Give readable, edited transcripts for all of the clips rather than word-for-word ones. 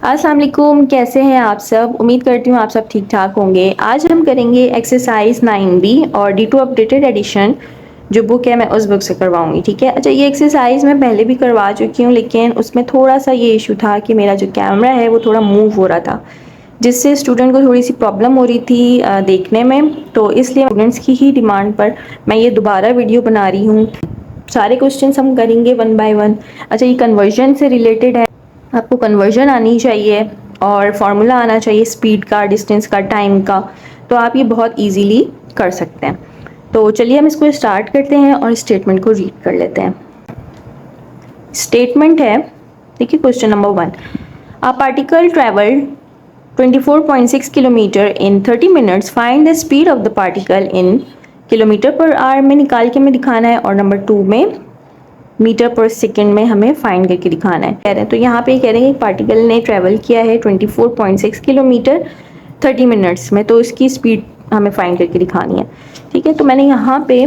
अस्सलाम वालेकुम, कैसे हैं आप सब। उम्मीद करती हूँ आप सब ठीक ठाक होंगे। आज हम करेंगे एक्सरसाइज 9B और D2 अपडेटेड एडिशन जो बुक है मैं उस बुक से करवाऊंगी। ठीक है। अच्छा, ये एक्सरसाइज मैं पहले भी करवा चुकी हूँ, लेकिन उसमें थोड़ा सा ये इशू था कि मेरा जो कैमरा है वो थोड़ा मूव हो रहा था, जिससे स्टूडेंट को थोड़ी सी प्रॉब्लम हो रही थी देखने में। तो इसलिए स्टूडेंट्स की ही डिमांड पर मैं ये दोबारा वीडियो बना रही हूँ। सारे क्वेश्चंस हम करेंगे वन बाय वन। अच्छा, ये कन्वर्जन से रिलेटेड है। आपको कन्वर्जन आनी चाहिए और फार्मूला आना चाहिए स्पीड का, डिस्टेंस का, टाइम का। तो आप ये बहुत इजीली कर सकते हैं। तो चलिए हम इसको स्टार्ट करते हैं और स्टेटमेंट को रीड कर लेते हैं। स्टेटमेंट है, देखिए question number 1। A particle travel 24.6 kilometre in 30 minutes, find the speed of the particle in kilometre per hour में निकाल के हमें दिखाना है, और नंबर 2 में मीटर पर सेकेंड में हमें फाइंड करके दिखाना है। कह रहे हैं तो यहाँ पे कह रहे हैं कि पार्टिकल ने ट्रेवल किया है 24.6 किलोमीटर 30 मिनट्स में, तो इसकी स्पीड हमें फाइंड करके दिखानी है। ठीक है, तो मैंने यहाँ पे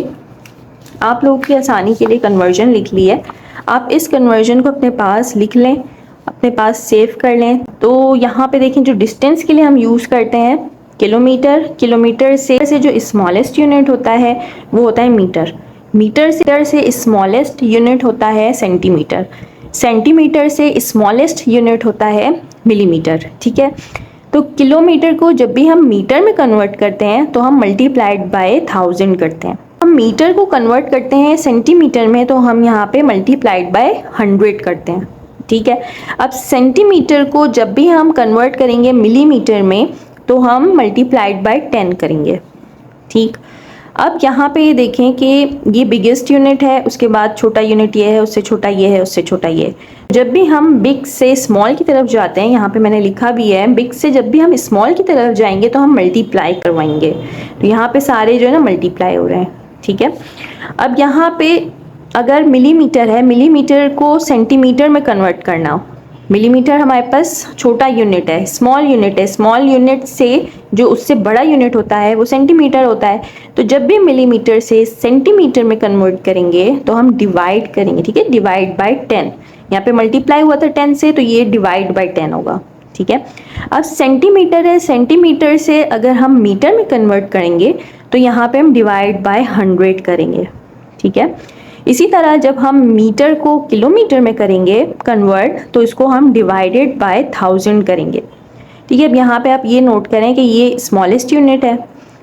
आप लोगों की आसानी के लिए कन्वर्जन लिख ली है। आप इस कन्वर्जन को अपने पास लिख लें, अपने पास सेव कर लें। तो यहाँ पे देखें, जो डिस्टेंस के लिए हम यूज़ करते हैं किलोमीटर, किलोमीटर से जो स्मॉलेस्ट यूनिट होता है वो होता है मीटर, मीटर से स्मॉलेस्ट यूनिट होता है सेंटीमीटर, सेंटीमीटर से स्मॉलेस्ट यूनिट होता है मिलीमीटर। ठीक है, तो किलोमीटर को जब भी हम मीटर में कन्वर्ट करते हैं तो हम मल्टीप्लाइड बाय 1000 करते हैं। हम मीटर को कन्वर्ट करते हैं सेंटीमीटर में तो हम यहाँ पे मल्टीप्लाइड बाय 100 करते हैं। ठीक है, अब सेंटीमीटर को जब भी हम कन्वर्ट करेंगे मिलीमीटर में तो हम मल्टीप्लाइड बाय 10 करेंगे। ठीक, अब यहाँ पे ये देखें कि ये बिगेस्ट यूनिट है, उसके बाद छोटा यूनिट ये है, उससे छोटा ये है, उससे छोटा ये है। जब भी हम बिग से स्मॉल की तरफ जाते हैं, यहाँ पे मैंने लिखा भी है, बिग से जब भी हम स्मॉल की तरफ जाएंगे तो हम मल्टीप्लाई करवाएंगे। तो यहाँ पे सारे जो है ना मल्टीप्लाई हो रहे हैं। ठीक है, अब यहाँ पे अगर मिलीमीटर है, मिलीमीटर को सेंटीमीटर में कन्वर्ट करना हो, मिलीमीटर हमारे पास छोटा यूनिट है, स्मॉल यूनिट है, स्मॉल यूनिट से जो उससे बड़ा यूनिट होता है वो सेंटीमीटर होता है। तो जब भी मिलीमीटर से सेंटीमीटर में कन्वर्ट करेंगे तो हम डिवाइड करेंगे। ठीक है, डिवाइड बाय 10, यहाँ पे मल्टीप्लाई हुआ था 10 से, तो ये डिवाइड बाय 10 होगा। ठीक है, अब सेंटीमीटर है, सेंटीमीटर से अगर हम मीटर में कन्वर्ट करेंगे तो यहाँ पे हम डिवाइड बाय 100 करेंगे। ठीक है, इसी तरह जब हम मीटर को किलोमीटर में करेंगे कन्वर्ट तो इसको हम डिवाइडेड बाय 1000 करेंगे। ठीक है, अब यहाँ पे आप ये नोट करें कि ये स्मॉलेस्ट यूनिट है,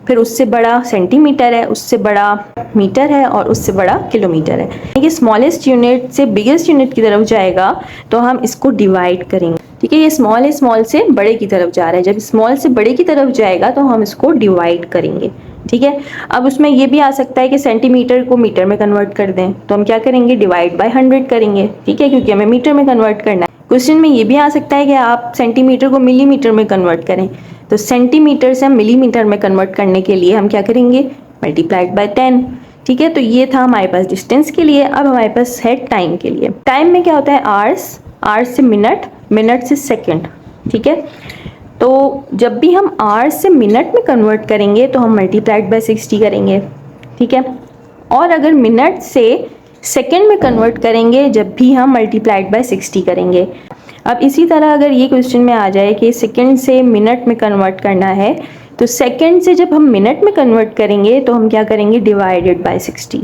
फिर उससे बड़ा सेंटीमीटर है, उससे बड़ा मीटर है और उससे बड़ा किलोमीटर है। ये स्मॉलेस्ट यूनिट से बिगेस्ट यूनिट की तरफ जाएगा तो हम इसको डिवाइड करेंगे। ठीक है, ये स्मॉल से बड़े की तरफ जा रहा है, जब स्मॉल से बड़े की तरफ जाएगा तो हम इसको डिवाइड करेंगे। ठीक है, अब उसमें ये भी आ सकता है कि सेंटीमीटर को मीटर में कन्वर्ट कर दें, तो हम क्या करेंगे, डिवाइड बाय 100 करेंगे। ठीक है, क्योंकि हमें मीटर में कन्वर्ट करना है। क्वेश्चन में ये भी आ सकता है कि आप सेंटीमीटर को मिलीमीटर में कन्वर्ट करें, तो सेंटीमीटर से हम मिलीमीटर में कन्वर्ट करने के लिए हम क्या करेंगे, मल्टीप्लाइड बाय 10। ठीक है, तो ये था हमारे पास डिस्टेंस के लिए। अब हमारे पास है टाइम के लिए। टाइम में क्या होता है, आवर्स, आवर्स से मिनट, मिनट से सेकेंड। ठीक है, तो जब भी हम आवर्स से मिनट में कन्वर्ट करेंगे तो हम मल्टीप्लाइड बाय 60 करेंगे। ठीक है, और अगर मिनट से सेकेंड में कन्वर्ट करेंगे जब भी हम मल्टीप्लाइड बाय 60 करेंगे। अब इसी तरह अगर ये क्वेश्चन में आ जाए कि सेकेंड से मिनट में कन्वर्ट करना है, तो सेकेंड से जब हम मिनट में कन्वर्ट करेंगे तो हम क्या करेंगे, डिवाइडेड बाय 60।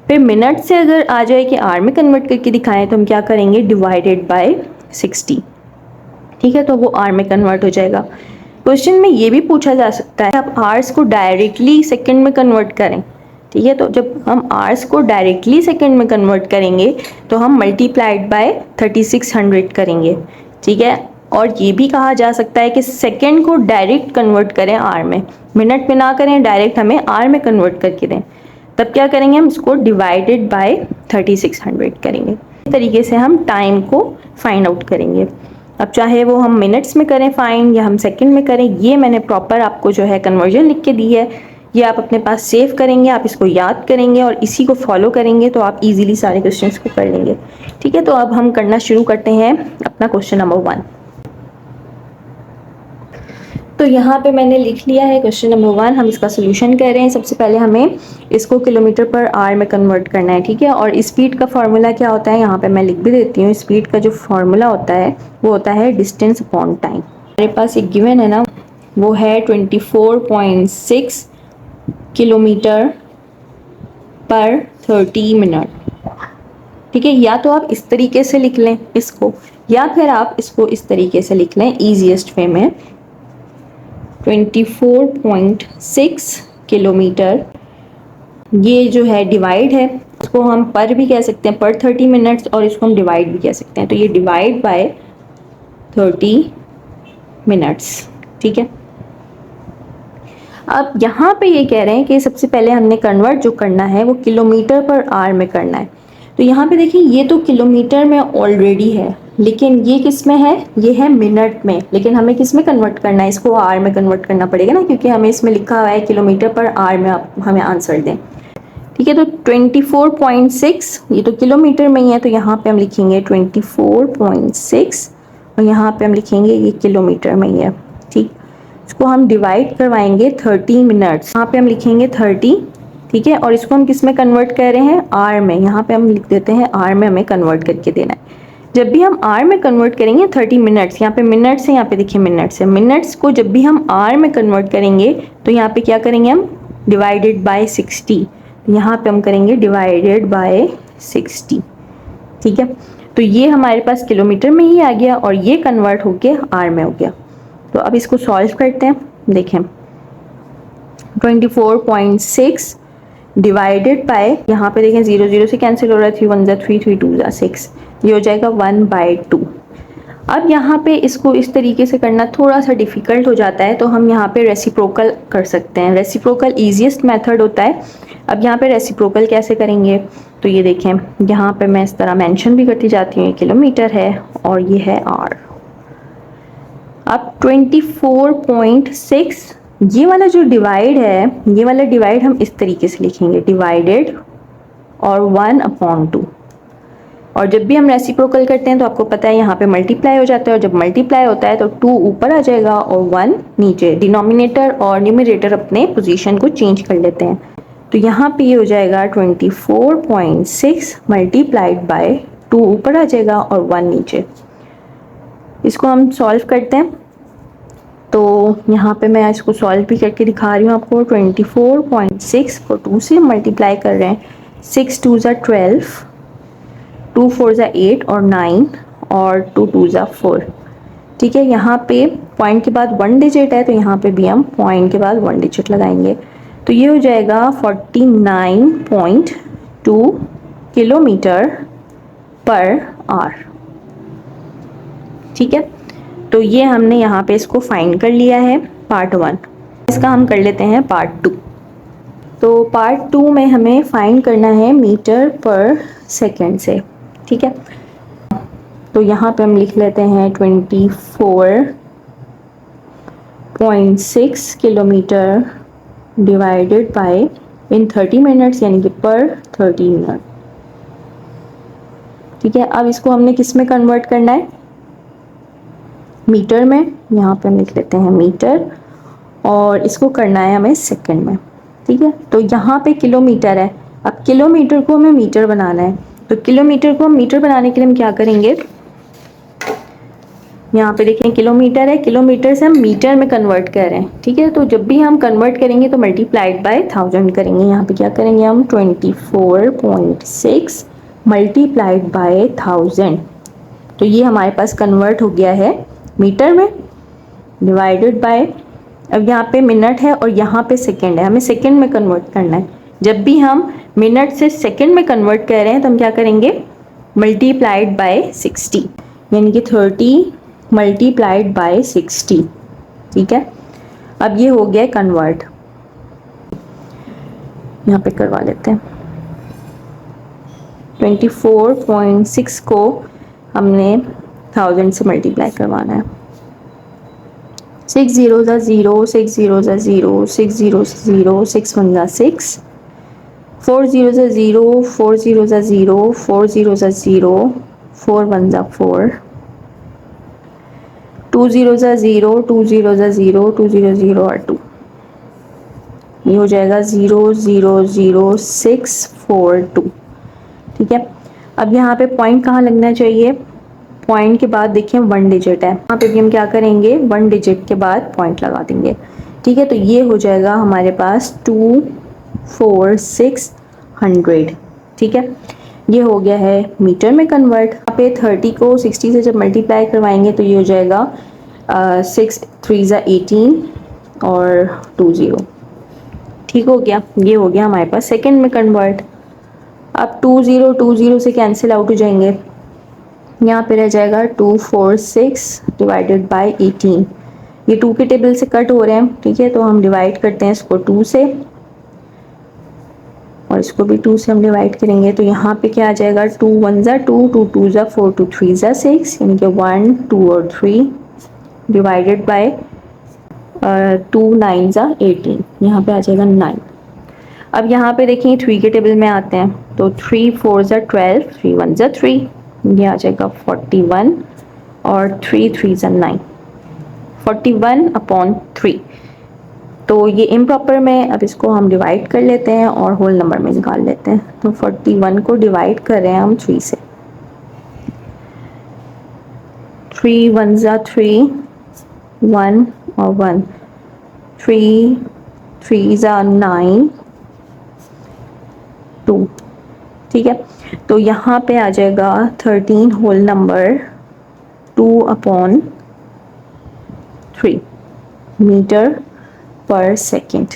फिर मिनट से अगर आ जाए कि आवर में कन्वर्ट करके दिखाएं तो हम क्या करेंगे, डिवाइडेड बाय 60। ठीक है, तो वो आवर में कन्वर्ट हो जाएगा। क्वेश्चन में ये भी पूछा जा सकता है आप आवर्स को डायरेक्टली सेकेंड में कन्वर्ट करें। ठीक है, तो जब हम आवर्स को डायरेक्टली सेकेंड में कन्वर्ट करेंगे तो हम मल्टीप्लाइड बाय 3600 करेंगे। ठीक है, और ये भी कहा जा सकता है कि सेकेंड को डायरेक्ट कन्वर्ट करें आवर में, मिनट में ना करें, डायरेक्ट हमें आवर में कन्वर्ट करके दें। तब क्या करेंगे, हम इसको डिवाइडेड बाय 3600 करेंगे। इस तरीके से हम टाइम को फाइंड आउट करेंगे। अब चाहे वो हम मिनट्स में करें फाइंड या हम सेकंड में करें, ये मैंने प्रॉपर आपको जो है कन्वर्जन लिख के दी है, ये आप अपने पास सेव करेंगे, आप इसको याद करेंगे और इसी को फॉलो करेंगे तो आप इजीली सारे क्वेश्चंस को कर लेंगे। ठीक है, तो अब हम करना शुरू करते हैं अपना क्वेश्चन नंबर 1। तो यहाँ पे मैंने लिख लिया है क्वेश्चन नंबर 1, हम इसका सोल्यूशन कर रहे हैं। सबसे पहले हमें इसको किलोमीटर पर आवर में कन्वर्ट करना है, ठीक है। और स्पीड का फार्मूला क्या होता है, यहाँ पे मैं लिख भी देती हूँ। स्पीड का जो फार्मूला होता है वो होता है डिस्टेंस अपॉन टाइम। हमारे पास एक गिवन है ना, वो है 24.6 किलोमीटर पर 30 मिनट, ठीक है। या तो आप इस तरीके से लिख लें इसको, या फिर आप इसको इस तरीके से लिख लें ईजीएस्ट वे में। 24.6 किलोमीटर, ये जो है डिवाइड है, इसको हम पर भी कह सकते हैं, पर 30 मिनट्स, और इसको हम डिवाइड भी कह सकते हैं। तो ये डिवाइड बाय 30 मिनट्स, ठीक है। अब यहाँ पे ये कह रहे हैं कि सबसे पहले हमने कन्वर्ट जो करना है वो किलोमीटर पर आवर में करना है। तो यहाँ पे देखिए, ये तो किलोमीटर में ऑलरेडी है, लेकिन ये किस में है, ये है मिनट में। लेकिन हमें किस में कन्वर्ट करना है, इसको आवर में कन्वर्ट करना पड़ेगा ना, क्योंकि हमें इसमें लिखा हुआ है किलोमीटर पर आवर में आप हमें आंसर दें, ठीक है। तो 24.6 ये तो किलोमीटर में ही है, तो यहाँ पे हम लिखेंगे 24.6 और यहाँ पे हम लिखेंगे ये किलोमीटर में ही है, ठीक। इसको हम डिवाइड करवाएंगे 30 मिनट्स, यहाँ पे हम लिखेंगे 30, ठीक है। और इसको हम किस में कन्वर्ट कर रहे हैं, आर में। यहाँ पे हम लिख देते हैं आर में, हमें कन्वर्ट करके देना है। जब भी हम आर में कन्वर्ट करेंगे 30 मिनट्स, यहाँ पे मिनट्स है, यहाँ पे देखिए मिनट्स है, मिनट्स को जब भी हम आर में कन्वर्ट करेंगे तो यहाँ पे क्या करेंगे हम, डिवाइडेड बाय 60, यहाँ पे हम करेंगे डिवाइडेड बाय 60, ठीक है। तो ये हमारे पास किलोमीटर में ही आ गया और ये कन्वर्ट होके आर में हो गया। तो अब इसको सॉल्व करते हैं। देखें 24.6 डिवाइडेड बाय, यहाँ पे देखें 0 0 से कैंसिल हो रहा है, 3 1 जा 3 3 2 जा 6, ये हो जाएगा 1/2। अब यहाँ पे इसको इस तरीके से करना थोड़ा सा डिफिकल्ट हो जाता है, तो हम यहाँ पे रेसिप्रोकल कर सकते हैं। रेसिप्रोकल ईजीएस्ट मेथड होता है। अब यहाँ पे रेसिप्रोकल कैसे करेंगे, तो ये देखें, यहाँ पे मैं इस तरह मेंशन भी करती जाती हूँ, ये किलोमीटर है और ये है आर। अब 24.6, ये वाला जो डिवाइड है, ये वाला डिवाइड हम इस तरीके से लिखेंगे, डिवाइडेड और 1/2। और जब भी हम रेसिप्रोकल करते हैं तो आपको पता है यहाँ पे मल्टीप्लाई हो जाता है, और जब मल्टीप्लाई होता है तो 2 ऊपर आ जाएगा और 1 नीचे। डिनोमिनेटर और न्यूमरेटर अपने पोजीशन को चेंज कर लेते हैं। तो यहाँ पे ये हो जाएगा 24.6 मल्टीप्लाइड बाय 2 ऊपर आ जाएगा और 1 नीचे। इसको हम सॉल्व करते हैं, तो यहाँ पे मैं इसको सॉल्व भी करके दिखा रही हूँ आपको। 24.6 को 2 से मल्टीप्लाई कर रहे हैं, 6 2 जा 12, 2 4 जा 8 और 9 और 2 2 जा 4, ठीक है। यहाँ पे पॉइंट के बाद 1 डिजिट है, तो यहाँ पे भी हम पॉइंट के बाद 1 डिजिट लगाएंगे। तो ये हो जाएगा 49.2 किलोमीटर पर आवर, ठीक है। तो ये हमने यहाँ पे इसको फाइंड कर लिया है पार्ट 1। इसका हम कर लेते हैं पार्ट 2। तो पार्ट 2 में हमें फाइंड करना है मीटर पर सेकेंड से, ठीक है। तो यहाँ पे हम लिख लेते हैं 24.6 kilometre divided by in 30 minutes, यानी कि पर 30 मिनट, ठीक है। अब इसको हमने किस में कन्वर्ट करना है, मीटर में। यहाँ पे हम लिख लेते हैं मीटर, और इसको करना है हमें सेकंड में, ठीक है। तो यहाँ पे किलोमीटर है, अब किलोमीटर को हमें मीटर बनाना है। तो किलोमीटर को हम मीटर बनाने के लिए हम क्या करेंगे, यहाँ पे देखें किलोमीटर है, किलोमीटर से हम मीटर में कन्वर्ट कर रहे हैं, ठीक है। तो जब भी हम कन्वर्ट करेंगे तो मल्टीप्लाइड बाय 1000 करेंगे। यहाँ पे क्या करेंगे हम, 24.6 मल्टीप्लाइड बाय 1000, तो ये हमारे पास कन्वर्ट हो गया है मीटर में, डिवाइडेड बाय, अब यहाँ पे मिनट है और यहाँ पे सेकंड है, हमें सेकंड में कन्वर्ट करना है। जब भी हम मिनट से सेकंड में कन्वर्ट कर रहे हैं तो हम क्या करेंगे, मल्टीप्लाइड बाय 60, यानी कि 30 मल्टीप्लाइड बाय 60, ठीक है। अब ये हो गया कन्वर्ट, यहाँ पे करवा लेते हैं। 24.6 को हमने 1000 से मल्टीप्लाई करवाना है। 6 0 जा 0, 6 0 जा 0, 6 0 0, 6 1 जा 6, 4 0 जा 0, 4 0 जा 0, 4 0 जा 0, 4 1 जा 4, 2 0 0, 2 0 0, 2 0 0 और 2, ये हो जाएगा 0 0 0 6 4 2। ठीक है, अब यहाँ पे पॉइंट कहाँ लगना चाहिए, पॉइंट के बाद देखिए 1 डिजिट है, यहाँ पे भी हम क्या करेंगे 1 डिजिट के बाद पॉइंट लगा देंगे। ठीक है, तो ये हो जाएगा हमारे पास 2 4 6 100। ठीक है, ये हो गया है मीटर में कन्वर्ट। यहाँ पे 30 को 60 से जब मल्टीप्लाई करवाएंगे तो ये हो जाएगा 6 3 18 और 2 0। ठीक हो गया, ये हो गया हमारे पास सेकंड में कन्वर्ट। अब 2 0 से कैंसिल आउट हो जाएंगे, यहाँ पे रह जाएगा 246 डिवाइडेड बाय 18। ये 2 के टेबल से कट हो रहे हैं। ठीक है, तो हम डिवाइड करते हैं इसको 2 से और इसको भी 2 से हम डिवाइड करेंगे, तो यहाँ पे क्या आ जाएगा 2 1 ज़ा 2, 2 2 ज़ा 4, 2 3 ज़ा 6, यानी कि 1 2 और 3 डिवाइडेड बाय 2 9 ज़ा 18, यहाँ पे आ जाएगा 9। अब यहाँ पे देखिए 3 के टेबल में आते हैं, तो 3 4 ज़ा 12, 3 1 ज़ा 3, ये आ जाएगा 41 और 3 3 ज़ा 9, 41/3। तो ये इम्प्रॉपर में, अब इसको हम डिवाइड कर लेते हैं और होल नंबर में निकाल लेते हैं। तो 41 को डिवाइड कर रहे हैं हम 3 से, 3 1 ज़ा 3, 1 और 1, 3 3 ज़ा 9 2। ठीक है, तो यहाँ पे आ जाएगा 13 होल नंबर 2/3 मीटर पर सेकेंड।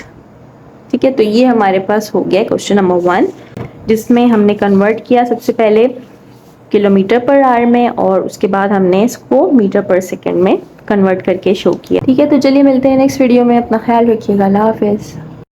ठीक है, तो ये हमारे पास हो गया क्वेश्चन नंबर 1, जिसमें हमने कन्वर्ट किया सबसे पहले किलोमीटर पर आवर में और उसके बाद हमने इसको मीटर पर सेकेंड में कन्वर्ट करके शो किया। ठीक है, तो चलिए मिलते हैं नेक्स्ट वीडियो में, अपना ख्याल रखिएगा, अल्लाह हाफिज़।